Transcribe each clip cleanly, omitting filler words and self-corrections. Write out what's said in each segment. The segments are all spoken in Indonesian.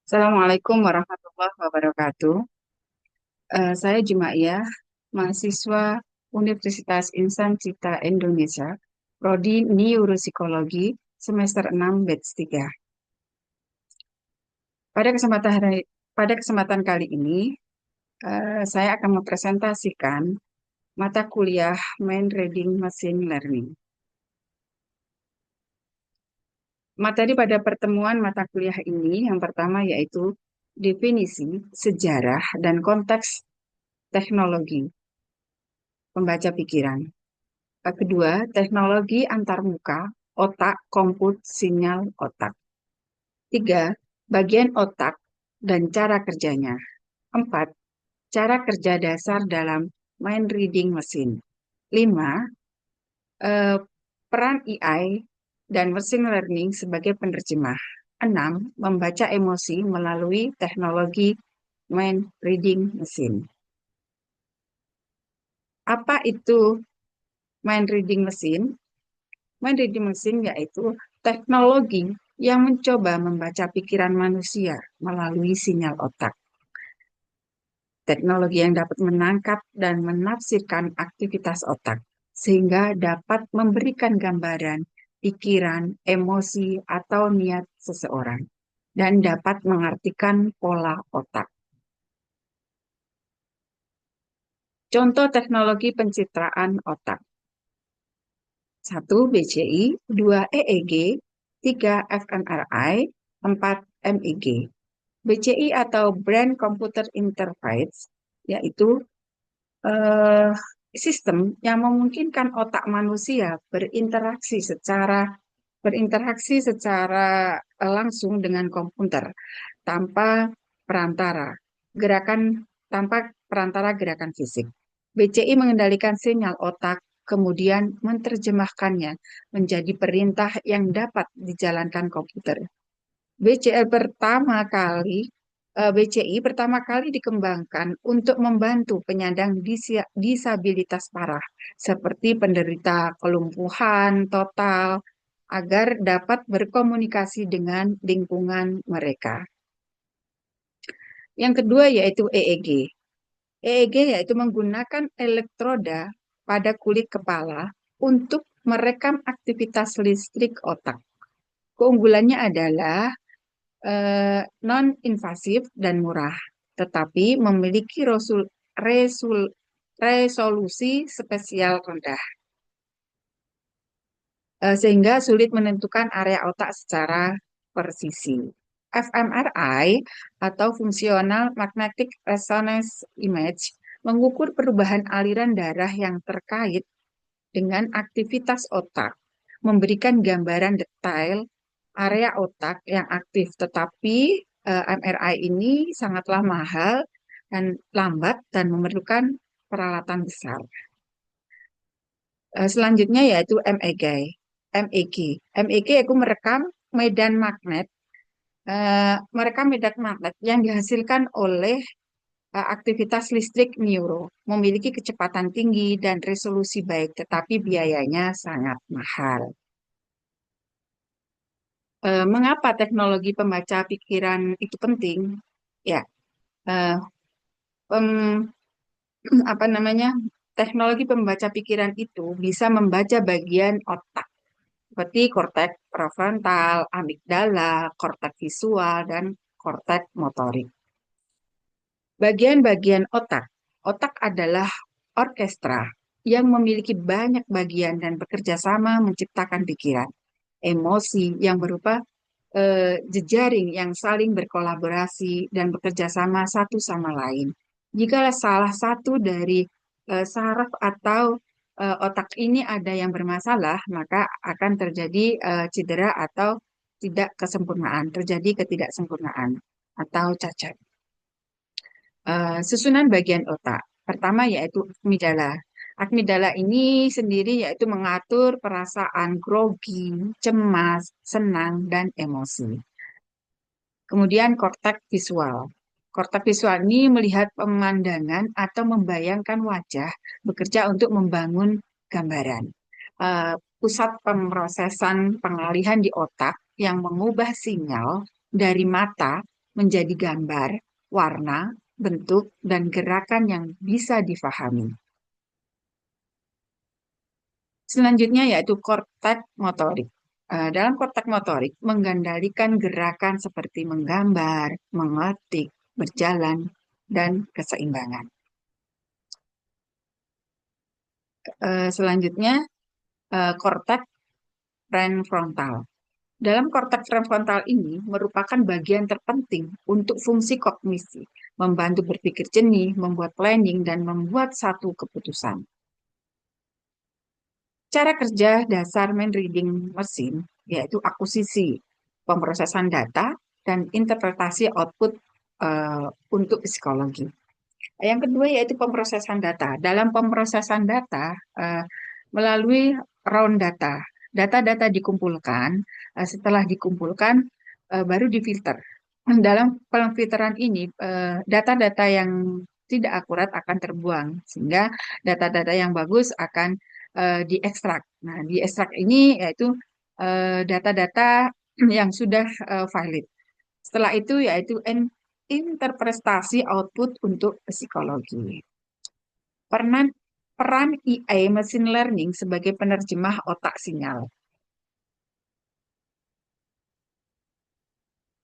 Assalamualaikum warahmatullahi wabarakatuh. Saya Jumaiyah, mahasiswa Universitas Insan Cipta Indonesia, Prodi Neuropsikologi, semester 6, batch 3. Pada kesempatan pada kesempatan kali ini, saya akan mempresentasikan mata kuliah Mind Reading Machine Learning. Materi pada pertemuan mata kuliah ini yang pertama yaitu definisi, sejarah, dan konteks teknologi pembaca pikiran. Kedua, teknologi antarmuka, otak, komput, sinyal otak. Tiga, bagian otak dan cara kerjanya. Empat, cara kerja dasar dalam mind reading machine. Lima, eh, peran AI dan machine learning sebagai penerjemah. Enam, membaca emosi melalui teknologi mind reading machine. Apa itu mind reading machine? Mind reading machine yaitu teknologi yang mencoba membaca pikiran manusia melalui sinyal otak. Teknologi yang dapat menangkap dan menafsirkan aktivitas otak, sehingga dapat memberikan gambaran, pikiran, emosi, atau niat seseorang, dan dapat mengartikan pola otak. Contoh teknologi pencitraan otak. 1. BCI, 2. EEG, 3. fMRI, 4. MEG. BCI atau Brain Computer Interface, yaitu eh, sistem yang memungkinkan otak manusia berinteraksi secara langsung dengan komputer tanpa perantara gerakan tanpa perantara gerakan fisik. BCI mengendalikan sinyal otak, kemudian menerjemahkannya menjadi perintah yang dapat dijalankan komputer. BCI pertama kali dikembangkan untuk membantu penyandang disabilitas parah seperti penderita kelumpuhan total agar dapat berkomunikasi dengan lingkungan mereka. Yang kedua yaitu EEG. EEG yaitu menggunakan elektroda pada kulit kepala untuk merekam aktivitas listrik otak. Keunggulannya adalah non-invasif dan murah, tetapi memiliki resolusi spesial rendah, sehingga sulit menentukan area otak secara presisi. fMRI atau Functional Magnetic Resonance Image mengukur perubahan aliran darah yang terkait dengan aktivitas otak, memberikan gambaran detail area otak yang aktif, tetapi MRI ini sangatlah mahal dan lambat dan memerlukan peralatan besar. Selanjutnya yaitu MEG. MEG. MEG itu merekam medan magnet yang dihasilkan oleh aktivitas listrik neuro, memiliki kecepatan tinggi dan resolusi baik, tetapi biayanya sangat mahal. Mengapa teknologi pembaca pikiran itu penting? Ya, eh, pem- apa namanya? Teknologi pembaca pikiran itu bisa membaca bagian otak seperti korteks prefrontal, amigdala, korteks visual, dan korteks motorik. Bagian-bagian otak. Otak adalah orkestra yang memiliki banyak bagian dan bekerja sama menciptakan pikiran, emosi yang berupa jejaring yang saling berkolaborasi dan bekerja sama satu sama lain. Jika salah satu dari saraf atau otak ini ada yang bermasalah, maka akan terjadi cedera atau terjadi ketidaksempurnaan atau cacat. Susunan bagian otak. Pertama yaitu amigdala. Amigdala ini sendiri yaitu mengatur perasaan grogi, cemas, senang, dan emosi. Kemudian korteks visual. Korteks visual ini melihat pemandangan atau membayangkan wajah, bekerja untuk membangun gambaran. Pusat pemrosesan pengalihan di otak yang mengubah sinyal dari mata menjadi gambar, warna, bentuk, dan gerakan yang bisa difahami. Selanjutnya yaitu kortek motorik. Dalam kortek motorik, mengendalikan gerakan seperti menggambar, mengetik, berjalan, dan keseimbangan. Selanjutnya, kortek prefrontal. Dalam korteks prefrontal ini merupakan bagian terpenting untuk fungsi kognisi, membantu berpikir jernih, membuat planning, dan membuat satu keputusan. Cara kerja dasar main reading mesin yaitu akuisisi, pemrosesan data, dan interpretasi output untuk psikologi. Yang kedua yaitu pemrosesan data. Dalam pemrosesan data melalui round data, data-data dikumpulkan, setelah dikumpulkan baru difilter. Dalam pemfilteran ini data-data yang tidak akurat akan terbuang sehingga data-data yang bagus akan diekstrak. Nah, diekstrak ini yaitu data-data yang sudah valid. Setelah itu yaitu interpretasi output untuk psikologi. Peran peran AI machine learning sebagai penerjemah otak sinyal.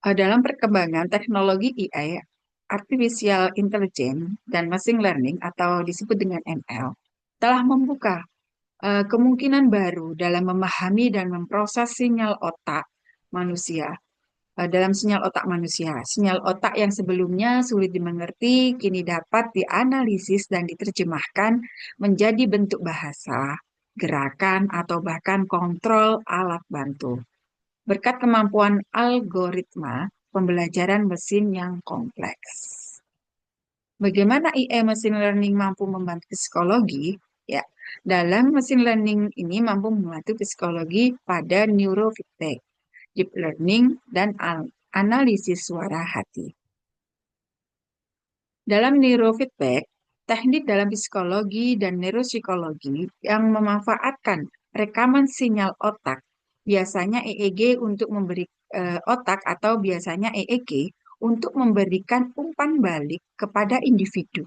Dalam perkembangan teknologi AI, artificial intelligence dan machine learning atau disebut dengan ML, telah membuka kemungkinan baru dalam memahami dan memproses sinyal otak manusia. Dalam sinyal otak manusia, sinyal otak yang sebelumnya sulit dimengerti kini dapat dianalisis dan diterjemahkan menjadi bentuk bahasa, gerakan, atau bahkan kontrol alat bantu. Berkat kemampuan algoritma pembelajaran mesin yang kompleks. Bagaimana AI machine learning mampu membantu psikologi? Ya, dalam machine learning ini mampu membantu psikologi pada neurofeedback, deep learning, dan analisis suara hati. Dalam neurofeedback, teknik dalam psikologi dan neuropsikologi yang memanfaatkan rekaman sinyal otak, biasanya EEG untuk memberi otak atau biasanya EEG untuk memberikan umpan balik kepada individu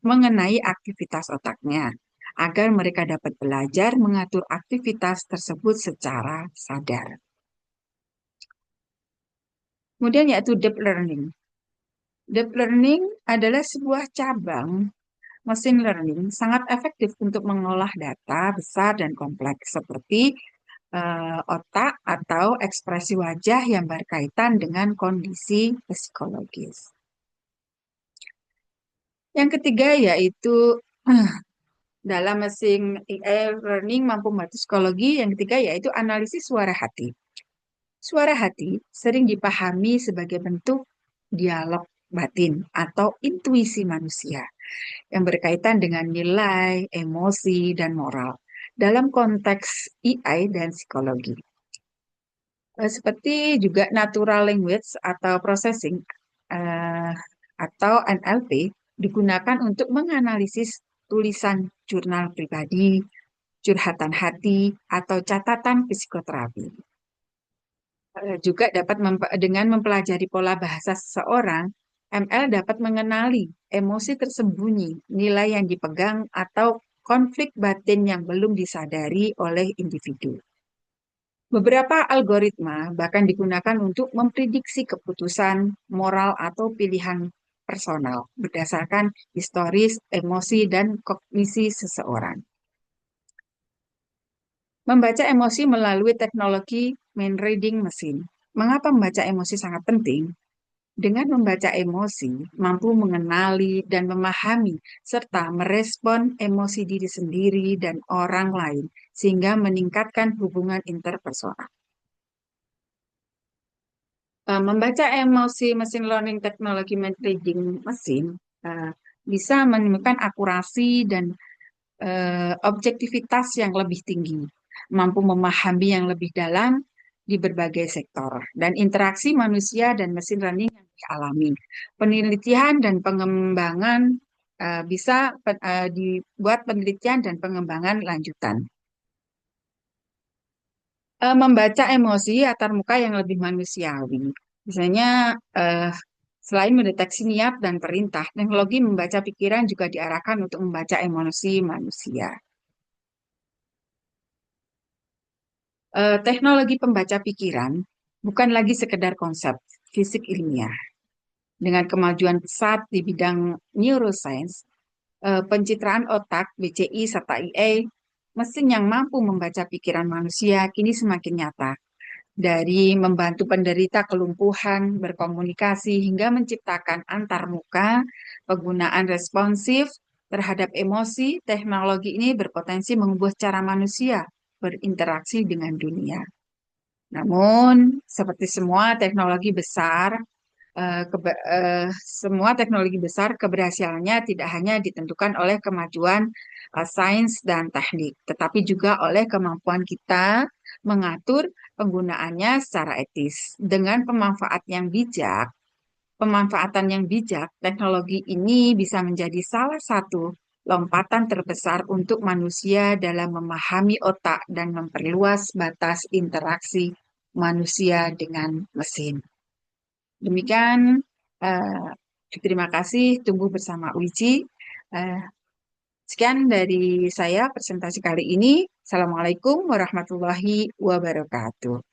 mengenai aktivitas otaknya, agar mereka dapat belajar mengatur aktivitas tersebut secara sadar. Kemudian yaitu deep learning. Deep learning adalah sebuah cabang machine learning sangat efektif untuk mengolah data besar dan kompleks seperti otak atau ekspresi wajah yang berkaitan dengan kondisi psikologis. Yang ketiga yaitu dalam machine learning mampu membantu psikologi. Yang ketiga yaitu analisis suara hati. Suara hati sering dipahami sebagai bentuk dialog batin atau intuisi manusia yang berkaitan dengan nilai, emosi, dan moral dalam konteks AI dan psikologi. Seperti juga natural language atau processing atau NLP digunakan untuk menganalisis tulisan jurnal pribadi, curhatan hati, atau catatan psikoterapi. Juga dapat dengan mempelajari pola bahasa seseorang, ML dapat mengenali emosi tersembunyi, nilai yang dipegang, atau konflik batin yang belum disadari oleh individu. Beberapa algoritma bahkan digunakan untuk memprediksi keputusan moral atau pilihan personal berdasarkan historis, emosi, dan kognisi seseorang. Membaca emosi melalui teknologi mind reading machine. Mengapa membaca emosi sangat penting? Dengan membaca emosi, mampu mengenali dan memahami serta merespon emosi diri sendiri dan orang lain, sehingga meningkatkan hubungan interpersonal. Membaca emosi mesin learning teknologi reading mesin bisa menemukan akurasi dan objektivitas yang lebih tinggi, mampu memahami yang lebih dalam di berbagai sektor, dan interaksi manusia dan mesin learning yang dialami. Penelitian dan pengembangan bisa dibuat penelitian dan pengembangan lanjutan. Membaca emosi antarmuka yang lebih manusiawi. Misalnya, eh, selain mendeteksi niat dan perintah, teknologi membaca pikiran juga diarahkan untuk membaca emosi manusia. Teknologi pembaca pikiran bukan lagi sekedar konsep fisik ilmiah. Dengan kemajuan pesat di bidang neuroscience, pencitraan otak, BCI, serta IA, mesin yang mampu membaca pikiran manusia kini semakin nyata. Dari membantu penderita kelumpuhan berkomunikasi hingga menciptakan antarmuka, penggunaan responsif terhadap emosi, teknologi ini berpotensi mengubah cara manusia berinteraksi dengan dunia. Namun, seperti semua teknologi besar, semua teknologi besar keberhasilannya tidak hanya ditentukan oleh kemajuan sains dan teknik, tetapi juga oleh kemampuan kita mengatur penggunaannya secara etis. Dengan pemanfaatan yang bijak, teknologi ini bisa menjadi salah satu lompatan terbesar untuk manusia dalam memahami otak dan memperluas batas interaksi manusia dengan mesin. Demikian, eh, terima kasih, tumbuh bersama Wiji. Eh, Sekian dari saya presentasi kali ini. Assalamualaikum warahmatullahi wabarakatuh.